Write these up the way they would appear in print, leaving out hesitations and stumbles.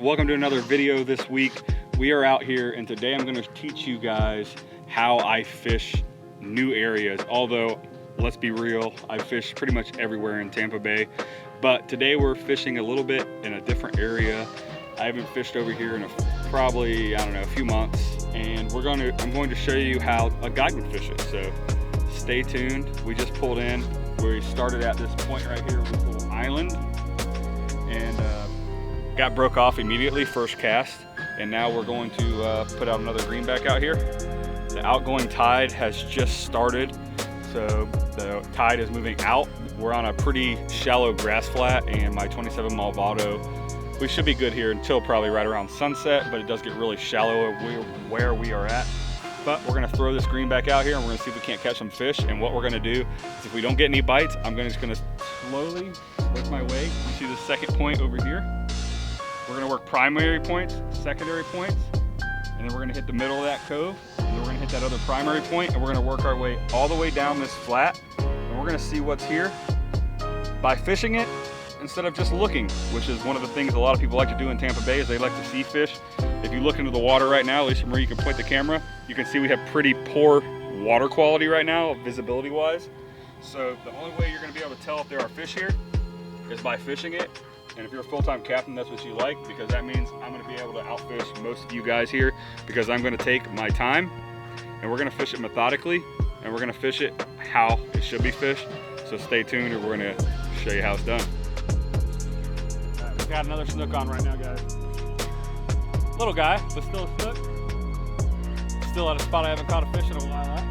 Welcome to another video this week. We are out here and today I'm going to teach you guys how I fish new areas. Although, let's be real, I fish pretty much everywhere in Tampa Bay. But today we're fishing a little bit in a different area. I haven't fished over here in probably, I don't know, a few months. And I'm going to show you how a guide would fish it. So stay tuned. We just pulled in. We started at this point right here with this little island. And got broke off immediately, first cast, and now we're going to put out another greenback out here. The outgoing tide has just started, so the tide is moving out. We're on a pretty shallow grass flat, and my 27 Malvado, we should be good here until probably right around sunset, but it does get really shallow where we are at. But we're gonna throw this greenback out here and we're gonna see if we can't catch some fish. And what we're gonna do is if we don't get any bites, I'm just gonna slowly work my way. You see the second point over here? We're gonna work primary points, secondary points, and then we're gonna hit the middle of that cove, and then we're gonna hit that other primary point, and we're gonna work our way all the way down this flat, and we're gonna see what's here by fishing it instead of just looking, which is one of the things a lot of people like to do in Tampa Bay is they like to see fish. If you look into the water right now, at least from where you can point the camera, you can see we have pretty poor water quality right now, visibility wise. So the only way you're gonna be able to tell if there are fish here is by fishing it. And if you're a full-time captain, that's what you like, because that means I'm gonna be able to outfish most of you guys here, because I'm gonna take my time and we're gonna fish it methodically and we're gonna fish it how it should be fished. So stay tuned and we're gonna show you how it's done. All right, we've got another snook on right now, guys. Little guy, but still a snook. Still at a spot I haven't caught a fish in a while at.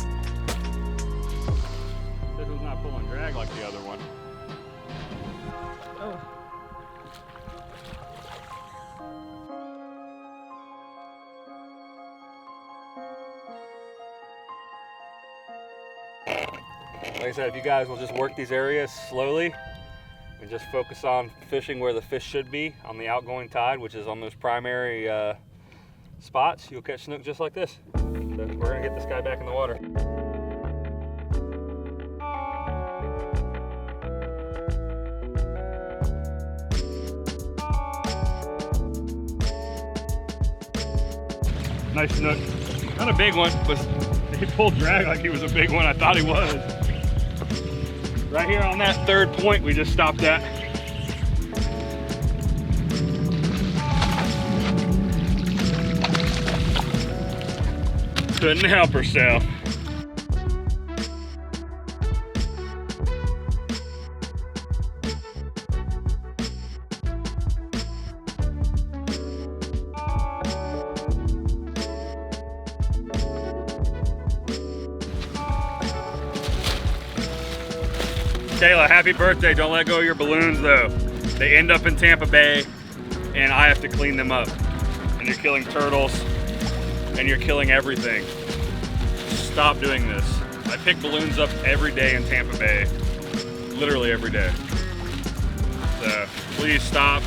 This one's not pulling drag like the other one. Oh. Like I said, if you guys will just work these areas slowly and just focus on fishing where the fish should be on the outgoing tide, which is on those primary spots, you'll catch snook just like this. So we're gonna get this guy back in the water. Nice snook. Not a big one, but he pulled drag like he was a big one. I thought he was. Right here on that third point we just stopped at. Couldn't help herself. Kayla, happy birthday. Don't let go of your balloons though. They end up in Tampa Bay and I have to clean them up. And you're killing turtles and you're killing everything. Stop doing this. I pick balloons up every day in Tampa Bay. Literally every day. So please stop.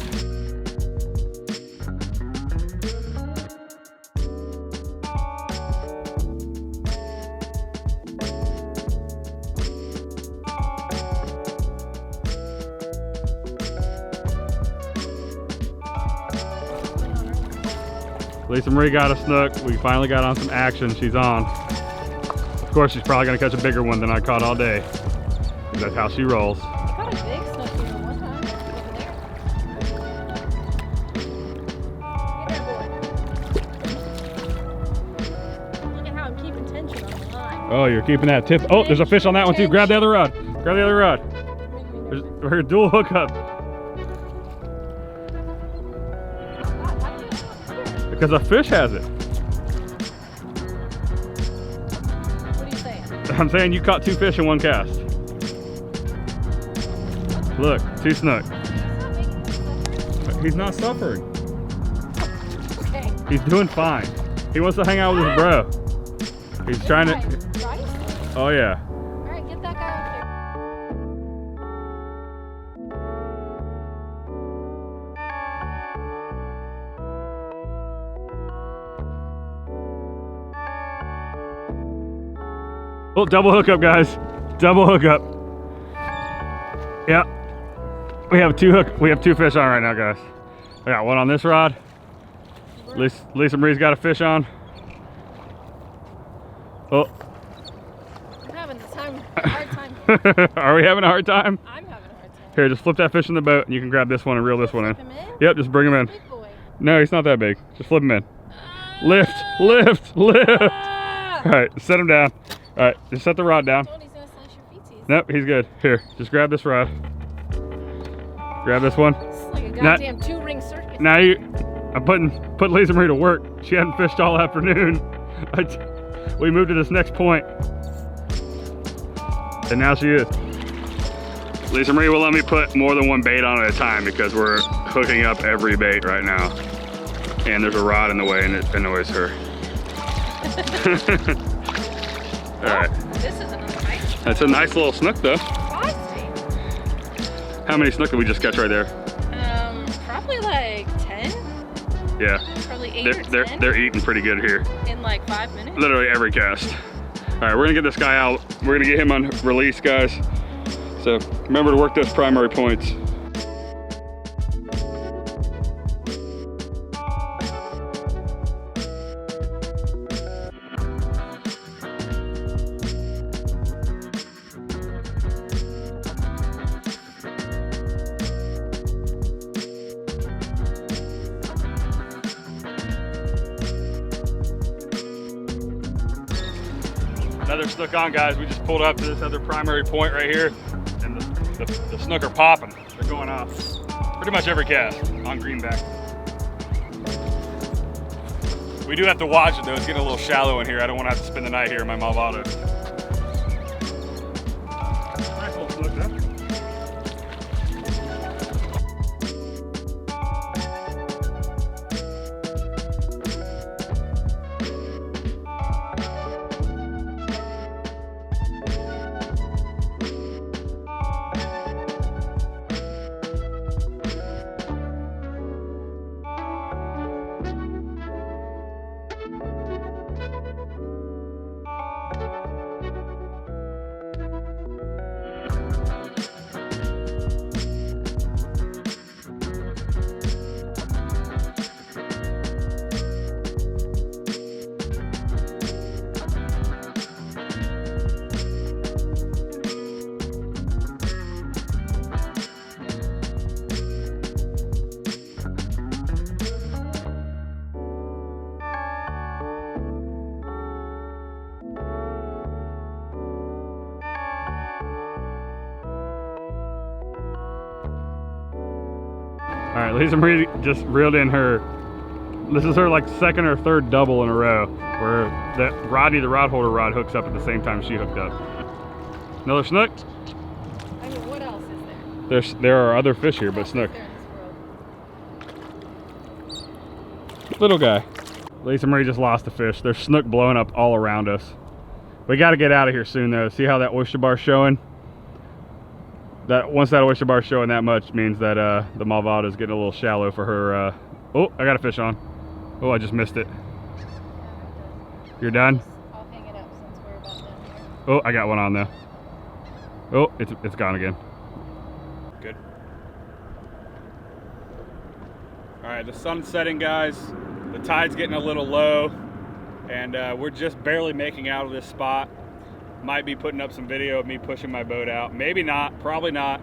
Lisa Marie got a snook. We finally got on some action. She's on. Of course, she's probably gonna catch a bigger one than I caught all day. That's how she rolls. I caught a big snook here one time over there. Look at how I'm keeping tension on the line. Oh, you're keeping that tip. Oh, there's a fish on that one too. Grab the other rod. Grab the other rod. There's her dual hookup. Because a fish has it. What are you saying? I'm saying you caught two fish in one cast. Look, two snook. He's not suffering. Okay. He's doing fine. He wants to hang out with his bro. He's trying to. Oh yeah. All right, get that guy over there. Oh, double hookup, guys. Double hookup. Yeah. We have two fish on right now, guys. I got one on this rod Lisa Marie's got a fish on. Oh. I'm having a hard time. Are we having a hard time? I'm having a hard time. Here, just flip that fish in the boat and you can grab this one and reel this one in. Flip him in? Yep, just bring him in. Big boy. No, he's not that big. Just flip him in. Lift, lift, lift. All right, set him down. All right, just set the rod down. He's gonna slice your feetsies. Nope, he's good. Here, just grab this rod. Grab this one. This is like a goddamn two-ring circus. Now I'm putting Lisa Marie to work. She hadn't fished all afternoon. We moved to this next point, and now she is. Lisa Marie will let me put more than one bait on at a time because we're hooking up every bait right now. And there's a rod in the way and it annoys her. All right. This is another nice. That's a nice little snook though. Feisty. How many snook did we just catch right there? Probably like 10. Yeah. Probably 8 or 10. They're eating pretty good here. In like 5 minutes. Literally every cast. All right, we're gonna get this guy out. We're gonna get him on release, guys. So remember to work those primary points. Another snook on, guys. We just pulled up to this other primary point right here, and the snook are popping. They're going off pretty much every cast on greenback. We do have to watch it though. It's getting a little shallow in here. I don't want to have to spend the night here in my Malvado. Nice little snook, huh? All right, Lisa Marie just reeled in this is her like second or third double in a row where the rod holder rod hooks up at the same time she hooked up. Another snook? I mean, what else is there? There are other fish here, but snook. Little guy. Lisa Marie just lost a fish. There's snook blowing up all around us. We got to get out of here soon though. See how that oyster bar's showing? Once that oyster bar's showing that much means that the Malvado is getting a little shallow for her. Oh, I got a fish on. Oh, I just missed it. You're done? I'll hang it up since we're about done here. Oh, I got one on though. Oh, it's gone again. Good. All right, the sun's setting, guys. The tide's getting a little low, and we're just barely making out of this spot. Might be putting up some video of me pushing my boat out. Maybe not, probably not.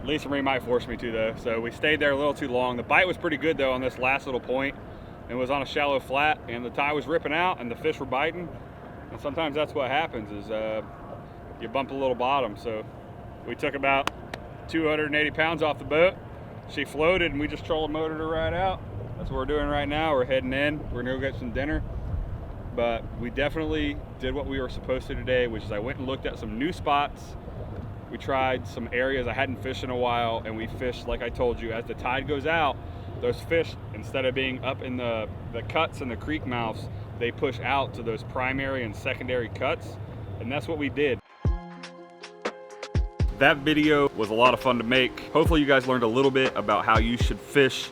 Lisa Marie might force me to though. So we stayed there a little too long. The bite was pretty good though on this last little point. It was on a shallow flat and the tide was ripping out and the fish were biting. And sometimes that's what happens is you bump a little bottom. So we took about 280 pounds off the boat. She floated and we just trolling motored her right out. That's what we're doing right now. We're heading in. We're gonna go get some dinner. But we definitely did what we were supposed to today, which is I went and looked at some new spots. We tried some areas I hadn't fished in a while, and we fished, like I told you, as the tide goes out, those fish, instead of being up in the cuts and the creek mouths, they push out to those primary and secondary cuts, and that's what we did. That video was a lot of fun to make. Hopefully you guys learned a little bit about how you should fish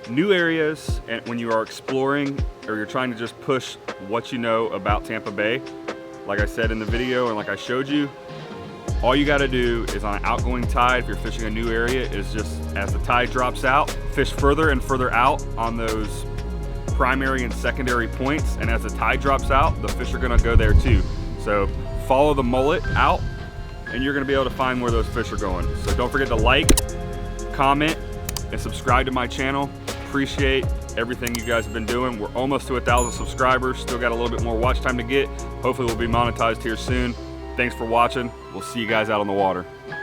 new areas and when you are exploring or you're trying to just push what you know about Tampa Bay. Like I said in the video and like I showed you, all you got to do is on an outgoing tide, if you're fishing a new area, is just As the tide drops out, fish further and further out on those primary and secondary points, and as the tide drops out, the fish are gonna go there too. So follow the mullet out and you're gonna be able to find where those fish are going. So don't forget to like, comment, and subscribe to my channel. Appreciate everything you guys have been doing. We're almost to 1,000 subscribers. Still got a little bit more watch time to get. Hopefully we'll be monetized here soon. Thanks for watching. We'll see you guys out on the water.